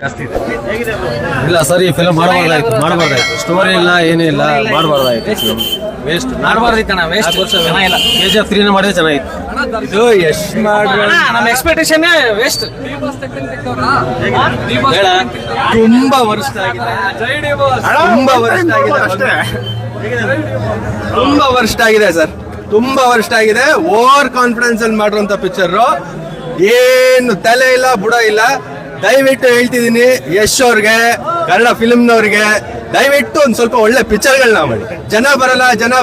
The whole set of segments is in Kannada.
ಜಾಸ್ತಿ ಇದೆ. ಇಲ್ಲ ಸರ್, ಈ ಫಿಲಮ್ ಮಾಡಬಾರ್ದಾಯ್ತು. ಸ್ಟೋರಿ ಇಲ್ಲ, ಏನೂ ಇಲ್ಲ, ಮಾಡಬಾರ್ದಾಯ್ತು. ವೇಸ್ಟ್ ಮಾಡಬಾರ್ದಿತ್ತಣ್ಣ, ವೇಸ್ಟ್. ಚೆನ್ನಾಗಿಲ್ಲ. KGF 3 ಮಾಡಿದ್ರೆ ಚೆನ್ನಾಗಿತ್ತು. ಇದು ಎಷ್ಟು ನಮ್ಮ ಎಕ್ಸ್ಪೆಕ್ಟೇಷನ್ ವೇಸ್ಟ್. ತುಂಬಾ ವರ್ಷ ಆಗಿದೆ, ತುಂಬಾ ವರ್ಷ ಆಗಿದೆ ಸರ್, ತುಂಬಾ ವರ್ಷ ಆಗಿದೆ. ಓವರ್ ಕಾನ್ಫಿಡೆನ್ಸ್ ಅಲ್ಲಿ ಮಾಡಿರುವಂತ ಪಿಕ್ಚರ್, ಏನು ತಲೆ ಇಲ್ಲ ಬುಡ ಇಲ್ಲ. ದಯವಿಟ್ಟು ಹೇಳ್ತಿದೀನಿ ಯಶ್ ಅವ್ರಿಗೆ, ಕನ್ನಡ ಫಿಲ್ಮ್ನವ್ರಿಗೆ, ದಯವಿಟ್ಟು ಒಂದ್ ಸ್ವಲ್ಪ ಒಳ್ಳೆ ಪಿಕ್ಚರ್ಗಳನ್ನ ಮಾಡಿ. ಜನ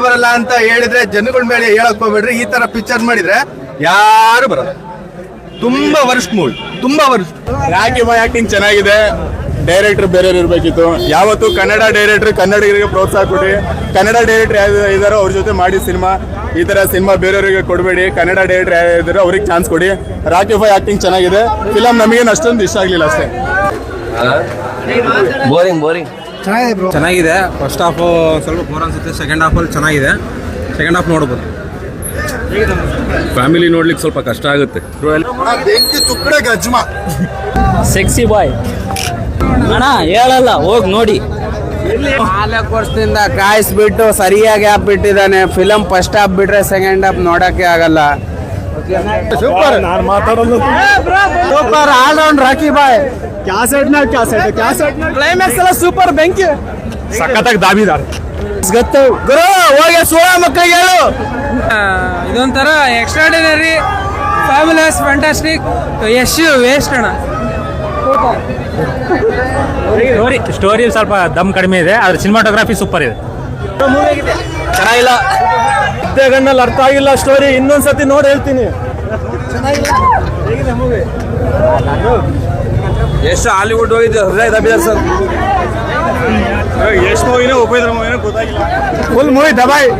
ಬರಲ್ಲ ಅಂತ ಹೇಳಿದ್ರೆ ಜನಗಳ ಮೇಲೆ ಹೇಳಕ್ ಹೋಗ್ಬೇಡ್ರಿ. ಈ ತರ ಪಿಕ್ಚರ್ ಮಾಡಿದ್ರೆ ಯಾರು ಬರಲ್ಲ. ತುಂಬಾ ವರ್ಷ ಮೂವಿ, ತುಂಬಾ ವರ್ಷ. ರಾಕಿ ಬಾಯ್ ಆಕ್ಟಿಂಗ್ ಚೆನ್ನಾಗಿದೆ. ಡೈರೆಕ್ಟರ್ ಬೇರೆಯವ್ರು ಇರ್ಬೇಕಿತ್ತು. ಯಾವತ್ತು ಕನ್ನಡ ಡೈರೆಕ್ಟರ್ ಕನ್ನಡಿಗರಿಗೆ ಪ್ರೋತ್ಸಾಹ ಕೊಡಿ. ಕನ್ನಡ ಡೈರೆಕ್ಟರ್ ಯಾರು ಇದಾರೋ ಅವ್ರ ಜೊತೆ ಮಾಡಿ ಸಿನಿಮಾ. ಈ ತರ ಸಿನಿಮಾ ಬೇರೆಯವರಿಗೆ ಕೊಡಬೇಡಿ. ಕನ್ನಡ ಡೈರೆಕ್ಟರ್ ಯಾರು ಇದಾರೋ ಅವ್ರಿಗೆ ಚಾನ್ಸ್ ಕೊಡಿ. ರಾಕಿ ಬಾಯ್ ಆಕ್ಟಿಂಗ್ ಚೆನ್ನಾಗಿದೆ. ಫಿಲಮ್ ನಮಗೇನು ಅಷ್ಟೊಂದು ಇಷ್ಟ ಆಗ್ಲಿಲ್ಲ ಅಷ್ಟೇ. ಬೋರಿಂಗ್ ಚೆನ್ನಾಗಿದೆ. ಫಸ್ಟ್ ಹಾಫ್ ಸ್ವಲ್ಪ ಬೋರ್ ಅನ್ಸುತ್ತೆ. ಸೆಕೆಂಡ್ ಹಾಫಲ್ಲಿ ಚೆನ್ನಾಗಿದೆ. ಸೆಕೆಂಡ್ ಹಾಫ್ ನೋಡ್ಬೋದು. ಫ್ಯಾಮಿಲಿ ನೋಡ್ಲಿಕ್ಕೆ ಸ್ವಲ್ಪ ಕಷ್ಟ ಆಗುತ್ತೆ. ಬೆಂಕಿ ತುಕ್ಕಡೆ ಗಜ್ಮ. ಸೆಕ್ಸಿ ಬಾಯ್ ಅಣ್ಣ ಹೇಳಲ್ಲ, ಹೋಗಿ ನೋಡಿ. 4 ವರ್ಷದಿಂದ ಕಾಯಿಸ್ಬಿಟ್ಟು ಸರಿಯಾಗಿ ಹಾಕ್ಬಿಟ್ಟಿದ್ದಾನೆ. ಫಿಲಮ್ ಫಸ್ಟ್ ಹಾಫ್ ಬಿಟ್ರೆ ಸೆಕೆಂಡ್ ಹಾಫ್ ನೋಡಕ್ಕೆ ಆಗಲ್ಲ. ಸೂಪರ್. ನಾನು ಮಾತಾಡೋದು ಸೂಪರ್ ಆಲ್ ರೌಂಡ್ ರಾಕಿ ಬಾಯ್. ಕ್ಯಾಸೆಟ್ ಕ್ಲೈಮ್ಯಾಕ್ಸ್ ಎಲ್ಲ ಸೂಪರ್. ಬೆಂಕಿ ಸಖತ್ತಾಗಿ ದಾಬಿದಾರ. ಗೊತ್ತು ಗುರು, ಹೋಗಿ ಸೋಳ ಮಕ್ಕಳಿಗೆ ಹೇಳು. ಇದೊಂಥರ extraordinary, fabulous, fantastic. Yash waste ಅಣ್ಣ. ಸ್ಟೋರಿ ಸ್ವಲ್ಪ ದಮ್ ಕಡಿಮೆ ಇದೆ, ಆದ್ರೆ ಸಿನಿಮಾಟೋಗ್ರಫಿ ಸೂಪರ್ ಇದೆ. ಚೆನ್ನಾಗಿಲ್ಲ. ಗಣ್ಣಲ್ಲಿ ಅರ್ಥ ಆಗಿಲ್ಲ ಸ್ಟೋರಿ. ಇನ್ನೊಂದ್ಸತಿ ನೋಡಿ ಹೇಳ್ತೀನಿ. ಎಷ್ಟು ಹಾಲಿವುಡ್ ಹೋಗಿದ್ದು ಹೃದಯ ದಬ್ಬಿದಾರೆ ಸರ್. ಎಷ್ಟು ಮೂವಿನ ಉಪೇಂದ್ರ ಮೂವಿನ ಗೊತ್ತಾಗಿಲ್ಲ. Full movie ದಬಾಯ್.